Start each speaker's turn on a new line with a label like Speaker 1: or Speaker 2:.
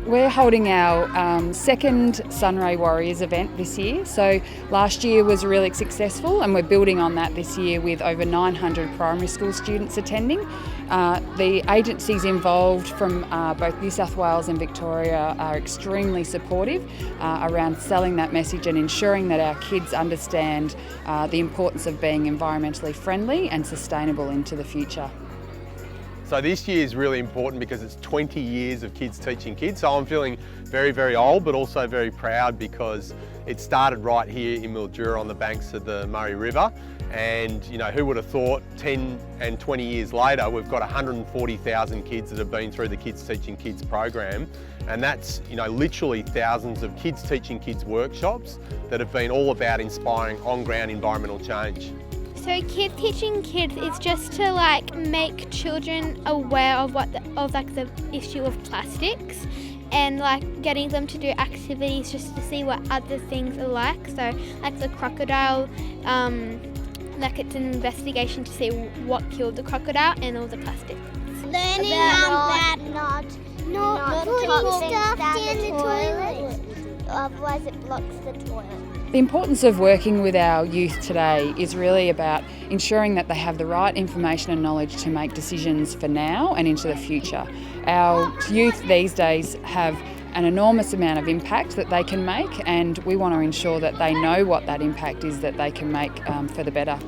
Speaker 1: We're holding our second Sunray Warriors event this year. So last year was really successful and we're building on that this year with over 900 primary school students attending. The agencies involved from both New South Wales and Victoria are extremely supportive around selling that message and ensuring that our kids understand the importance of being environmentally friendly and sustainable into the future.
Speaker 2: So this year is really important because it's 20 years of kids teaching kids. So I'm feeling very, very old, but also very proud because it started right here in Mildura on the banks of the Murray River. And you know, who would have thought 10 and 20 years later, we've got 140,000 kids that have been through the Kids Teaching Kids program. And that's, you know, literally thousands of Kids Teaching Kids workshops that have been all about inspiring on-ground environmental change.
Speaker 3: So Kids Teaching Kids is just to make children aware of the issue of plastics and getting them to do activities just to see what other things are like. So the crocodile, it's an investigation to see what killed the crocodile and all the plastic.
Speaker 4: Learning about not putting stuff down the toilet, otherwise it blocks the toilet.
Speaker 1: The importance of working with our youth today is really about ensuring that they have the right information and knowledge to make decisions for now and into the future. Our youth these days have an enormous amount of impact that they can make, and we want to ensure that they know what that impact is that they can make for the better.